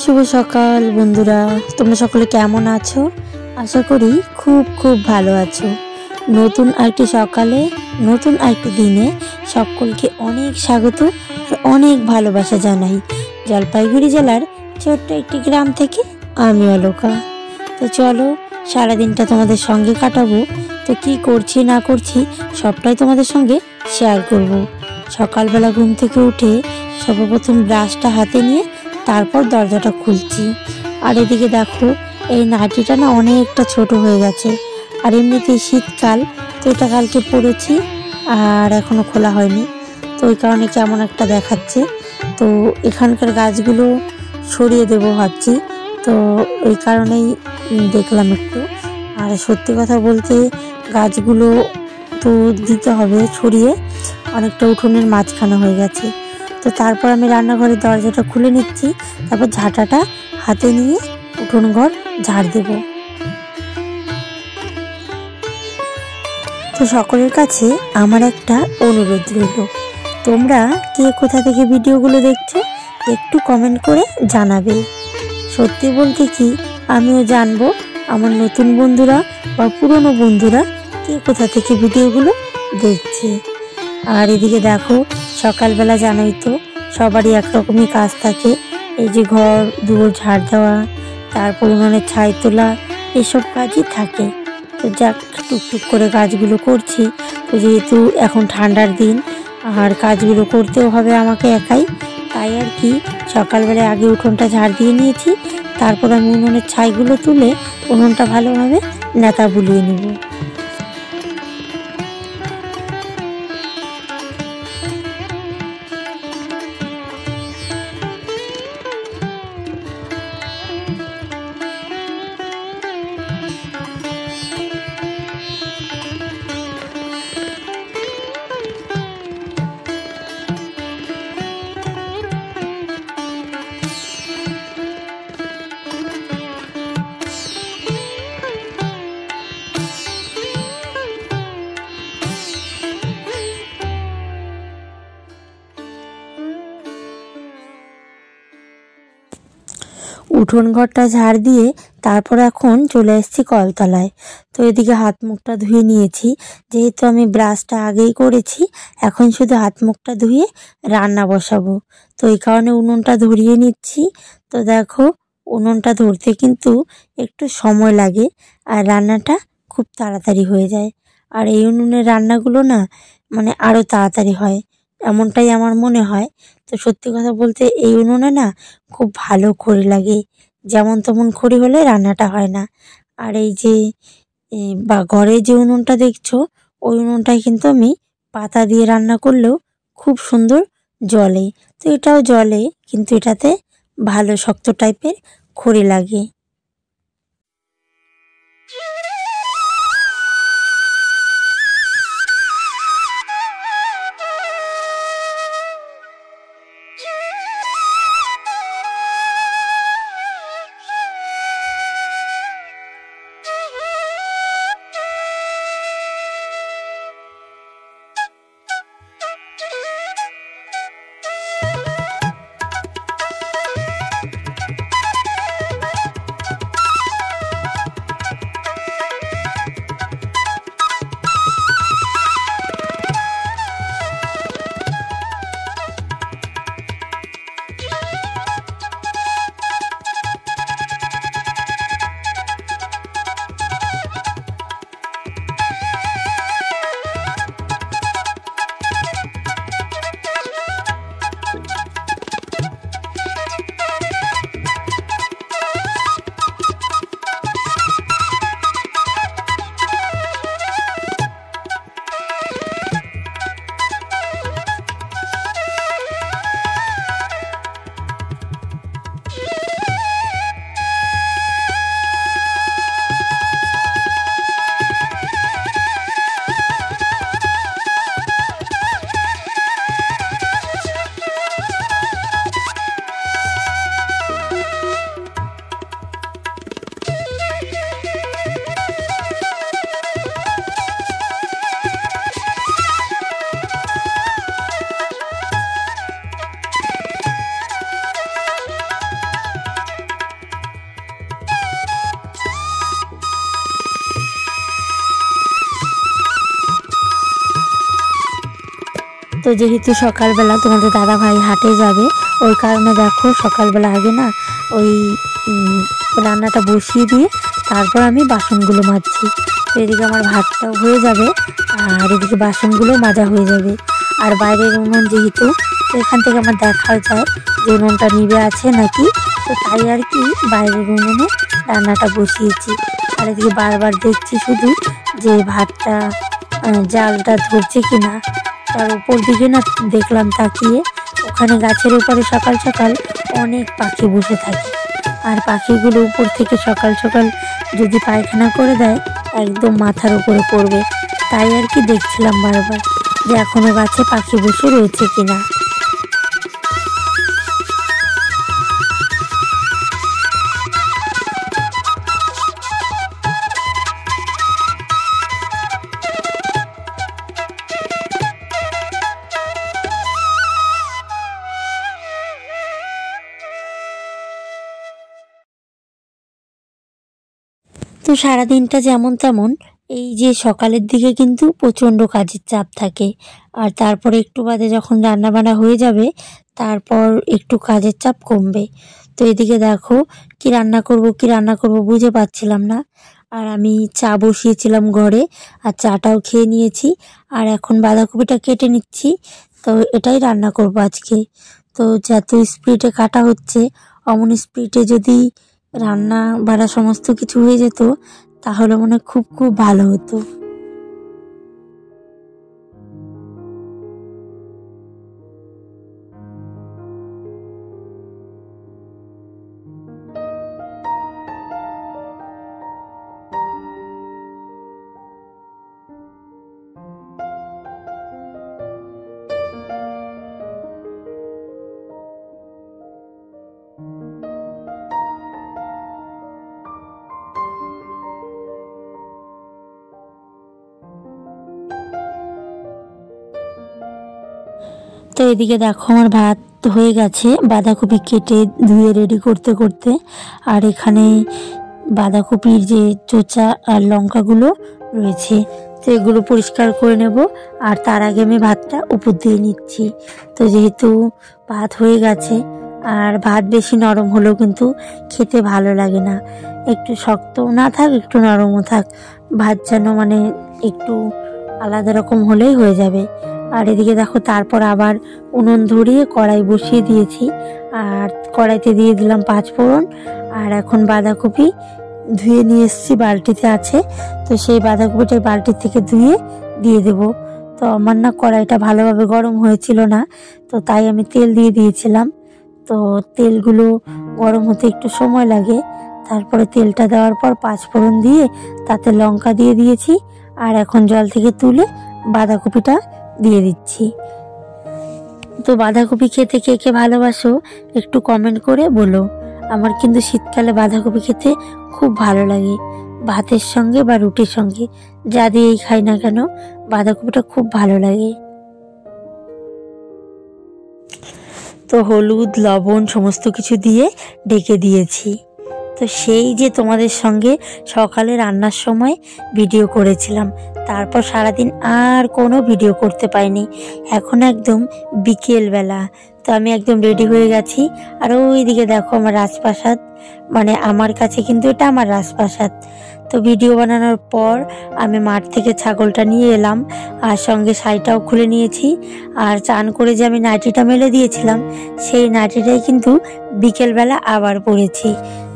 শুভ সকাল বন্ধুরা, তোমরা সকলে কেমন আছো? আশা করি খুব খুব ভালো আছো। নতুন আরেকটি সকালে, নতুন আরেকটি দিনে সকলকে অনেক স্বাগত আর অনেক ভালোবাসা জানাই। জলপাইগুড়ি জেলার ছোট্ট একটি গ্রাম থেকে আমি অলোকা। তো চলো, সারাদিনটা তোমাদের সঙ্গে কাটাবো। তো কি করছি না করছি সবটাই তোমাদের সঙ্গে শেয়ার করব। সকালবেলা ঘুম থেকে উঠে সর্বপ্রথম ব্রাশটা হাতে নিয়ে তারপর দরজাটা খুলছি। আর এদিকে দেখো, এই নাইটিটা না অনেকটা ছোট হয়ে গেছে। আর এমনিতেই শীতকাল, তো এটা কালকে পরেছি আর এখনো খোলা হয়নি, তো ওই কারণে কেমন একটা দেখাচ্ছে। তো এখানকার গাছগুলো সরিয়ে দেবো ভাবছি, তো ওই কারণেই দেখলাম একটু। আর সত্যি কথা বলতে গাছগুলো তো দিতে হবে ছড়িয়ে, অনেকটা উঠোনের মাঝখানে হয়ে গেছে। তো তারপর আমি রান্নাঘরের দরজাটা খুলে নিচ্ছি, তারপর ঝাঁটাটা হাতে নিয়ে উঠোন ঘর ঝাড় দেব। তো সকলের কাছে আমার একটা অনুরোধ রইল, তোমরা কে কোথা থেকে ভিডিওগুলো দেখছো একটু কমেন্ট করে জানাবে। সত্যি বলতে কি, আমিও জানবো আমার নতুন বন্ধুরা বা পুরনো বন্ধুরা কে কোথা থেকে ভিডিওগুলো দেখছে। আর এদিকে দেখো, সকালবেলা জানোই তো সবারই একরকমই কাজ থাকে। এই যে ঘর দুয়ার ঝাড় দেওয়া, তারপর উনুনের ছাই তোলা, এসব কাজই থাকে। তো যাক, টুকটুক করে কাজগুলো করছি। তো যেহেতু এখন ঠান্ডার দিন আর কাজগুলো করতেও হবে আমাকে একাই, তাই আর কি সকালবেলায় আগে উঠোনটা ঝাড় দিয়ে নিয়েছি। তারপর আমি উনুনের ছাইগুলো তুলে উনুনটা ভালোভাবে নেতা বুলিয়ে নেব। উঠোন ঘরটা ঝাড় দিয়ে তারপর এখন চলে এসেছি কলতলায়। তো এদিকে হাত মুখটা ধুয়ে নিয়েছি, যেহেতু আমি ব্রাশটা আগেই করেছি, এখন শুধু হাত মুখটা ধুয়ে রান্না বসাবো। তো এই কারণে উনুনটা ধরিয়ে নিচ্ছি। তো দেখো, উনুনটা ধরতে কিন্তু একটু সময় লাগে আর রান্নাটা খুব তাড়াতাড়ি হয়ে যায়। আর এই উনুনের রান্নাগুলো না মানে আরও তাড়াতাড়ি হয়, এমনটাই আমার মনে হয়। তো সত্যি কথা বলতে এই উনুনে না খুব ভালো খড়ি লাগে, যেমন তেমন খড়ি হলে রান্নাটা হয় না। আর এই যে বা ঘরে যে উনুনটা দেখছো, ওই উনুনটায় কিন্তু আমি পাতা দিয়ে রান্না করলেও খুব সুন্দর জ্বলে। তো এটাও জ্বলে, কিন্তু এটাতে ভালো শক্ত টাইপের খড়ি লাগে। তো যেহেতু সকালবেলা তোমাদের দাদা ভাই হাটে যাবে, ওই কারণে দেখো সকালবেলা আগে না ওই রান্নাটা বসিয়ে দিয়ে তারপর আমি বাসনগুলো মাজছি। তো এদিকে আমার ভাতটাও হয়ে যাবে আর এদিকে বাসনগুলো মাজা হয়ে যাবে। আর বাইরের উনুন যেহেতু, তো এখান থেকে আমার দেখা যায় যে উনুনটা নিভে আছে নাকি, তো তাই আর কি বাইরের উনুনে রান্নাটা বসিয়েছি। আর এদিকে বারবার দেখছি শুধু যে ভাতটা জালটা ধরছে কিনা। তার উপর দিকে না দেখলাম তাকিয়ে, ওখানে গাছের উপরে সকাল সকাল অনেক পাখি বসে থাকে। আর পাখিগুলো উপর থেকে সকাল সকাল যদি পায়খানা করে দেয় একদম মাথার উপরে পড়বে, তাই আর কি দেখছিলাম বারবার যে এখনো গাছে পাখি বসে রয়েছে কিনা। তো সারাদিনটা যেমন তেমন, এই যে সকালের দিকে কিন্তু প্রচণ্ড কাজের চাপ থাকে, আর তারপরে একটু বাদে যখন রান্না বান্না হয়ে যাবে তারপর একটু কাজের চাপ কমবে। তো এদিকে দেখো কি রান্না করব বুঝে পাচ্ছিলাম না। আর আমি চা বসিয়েছিলাম ঘরে, আর চাটাও খেয়ে নিয়েছি। আর এখন বাঁধাকপিটা কেটে নিচ্ছি, তো এটাই রান্না করব আজকে। তো যত স্পিডে কাটা হচ্ছে, অমন স্পিডে যদি রান্না বাড়া সমস্ত কিছু হয়ে যেত তাহলে মনে হয় খুব খুব ভালো হতো। তো এদিকে দেখো আমার ভাত হয়ে গেছে, বাঁধাকপি কেটে ধুয়ে রেডি করতে করতে। আর এখানে বাঁধাকপির যে চোচা আর লঙ্কাগুলো রয়েছে, তো এগুলো পরিষ্কার করে নেব। আর তার আগে আমি ভাতটা উপর দিয়ে নিচ্ছি। তো যেহেতু ভাত হয়ে গেছে, আর ভাত বেশি নরম হলেও কিন্তু খেতে ভালো লাগে না, একটু শক্তও না থাক একটু নরমও থাক, ভাত যেন মানে একটু আলাদা রকম হলেই হয়ে যাবে। আর এদিকে দেখো তারপর আবার উনুন ধরিয়ে কড়াই বসিয়ে দিয়েছি, আর কড়াইতে দিয়ে দিলাম 5 ফোড়ন। আর এখন বাঁধাকপি ধুয়ে নিয়ে এসেছি, বালতিতে আছে, তো সেই বাঁধাকপিটা বালতির থেকে ধুয়ে দিয়ে দেব। তো আমার না কড়াইটা ভালোভাবে গরম হয়েছিল না, তো তাই আমি তেল দিয়ে দিয়েছিলাম। তো তেলগুলো গরম হতে একটু সময় লাগে। তারপরে তেলটা দেওয়ার পর 5 ফোড়ন দিয়ে তাতে লঙ্কা দিয়ে দিয়েছি। আর এখন জল থেকে তুলে বাঁধাকপিটা দিয়ে দিচ্ছি। তো বাঁধাকপি খেতে কে কে ভালোবাসো একটু কমেন্ট করে বলো। আমার কিন্তু শীতকালে বাঁধাকপি খেতে খুব ভালো লাগে, ভাতের সঙ্গে বা রুটির সঙ্গে যা দিয়েই খাই না কেন বাঁধাকপিটা খুব ভালো লাগে। তো হলুদ লবণ সমস্ত কিছু দিয়ে ঢেকে দিয়েছি। তো সেই যে তোমাদের সঙ্গে সকালে রান্নার সময় ভিডিও করেছিলাম, তারপর সারাদিন আর কোনো ভিডিও করতে পাইনি। এখন একদম বিকেলবেলা, তো আমি একদম রেডি হয়ে গেছি। আর ওইদিকে দেখো আমার রাজপ্রাসাদ, মানে আমার কাছে কিন্তু এটা আমার রাজপ্রাসাদ। তো ভিডিও বানানোর পর আমি মাঠ থেকে ছাগলটা নিয়ে এলাম, আর সঙ্গে শাড়িটাও খুলে নিয়েছি। আর চান করে যে আমি নাইটিটা মেলে দিয়েছিলাম, সেই নাইটিটাই কিন্তু বিকেলবেলা আবার পরেছি।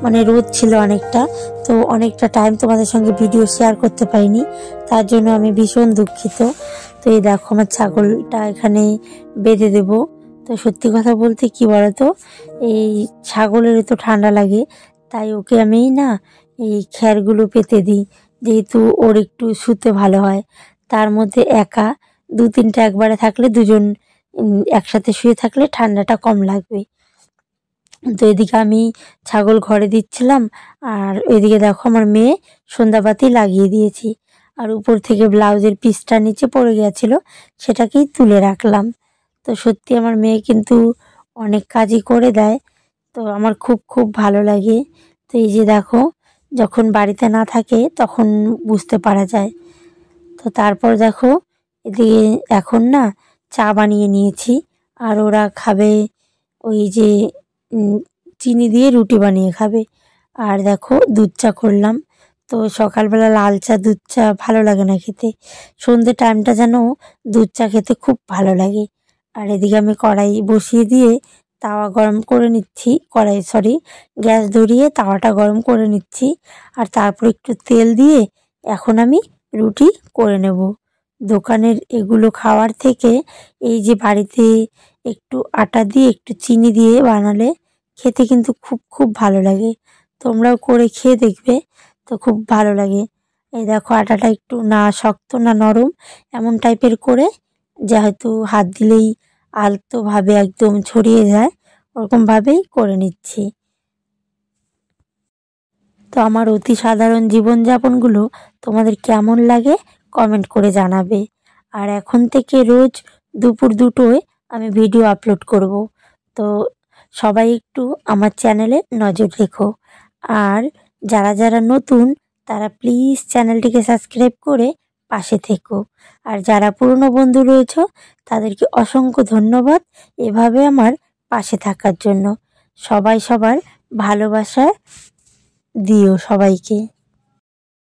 মানে রোদ ছিল অনেকটা, তো অনেকটা টাইম তোমাদের সঙ্গে ভিডিও শেয়ার করতে পারিনি, তার জন্য আমি ভীষণ দুঃখিত। তো এই দেখো আমার ছাগলটা এখানে বেঁধে দেব। তো সত্যি কথা বলতে কি বলতো, এই ছাগলের তো ঠান্ডা লাগে, তাই ওকে আমি না এই খ্যারগুলো পেতে দিই, যেহেতু ওর একটু শুতে ভালো হয়। তার মধ্যে একা 2-3টা একবারে থাকলে দুজন একসাথে শুয়ে থাকলে ঠান্ডাটা কম লাগবে। তো এদিকে আমি ছাগল ঘরে দিচ্ছিলাম, আর এদিকে দেখো আমার মেয়ে সন্ধ্যাবাতি লাগিয়ে দিয়েছি। আর উপর থেকে ব্লাউজের পিসটা নিচে পড়ে গিয়েছিল, সেটাকেই তুলে রাখলাম। তো সত্যি আমার মেয়ে কিন্তু অনেক কাজই করে দেয়, তো আমার খুব খুব ভালো লাগে। তো এই যে দেখো যখন বাড়িতে না থাকে তখন বুঝতে পারা যায়। তো তারপর দেখো এদিকে এখন না চা বানিয়ে নিয়েছি। আর ওরা খাবে ওই যে চিনি দিয়ে রুটি বানিয়ে খাবে। আর দেখো দুধ চা করলাম। তো সকালবেলা লাল চা দুধ চা ভালো লাগে না খেতে, সন্ধ্যে টাইমটা যেন দুধ চা খেতে খুব ভালো লাগে। আর এদিকে আমি কড়াই বসিয়ে দিয়ে তাওয়া গরম করে নিচ্ছি, গ্যাস ধরিয়ে তাওয়াটা গরম করে নিচ্ছি। আর তারপর একটু তেল দিয়ে এখন আমি রুটি করে নেব। দোকানের এগুলো খাওয়ার থেকে এই যে বাড়িতে একটু আটা দিয়ে একটু চিনি দিয়ে বানালে খেতে কিন্তু খুব খুব ভালো লাগে। তোমরাও করে খেয়ে দেখবে, তো খুব ভালো লাগে। এই দেখো আটাটা একটু না শক্ত না নরম এমন টাইপের করে, যা হয়তো হাত দিলেই আলতোভাবে একদম ছড়িয়ে যায়, ওরকমভাবেই করে নিচ্ছি। তো আমার অতি সাধারণ জীবনযাপনগুলো তোমাদের কেমন লাগে কমেন্ট করে জানাবে। আর এখন থেকে রোজ দুপুর 2টোয় আমি ভিডিও আপলোড করব। তো সবাই একটু আমার চ্যানেলে নজর রেখো। আর যারা যারা নতুন তারা প্লিজ চ্যানেলটিকে সাবস্ক্রাইব করে পাশে থেকো। আর যারা পুরনো বন্ধু রয়েছে তাদেরকে অসংখ্য ধন্যবাদ এভাবে আমার পাশে থাকার জন্য। সবাই সবার ভালোবাসা দিও সবাইকে।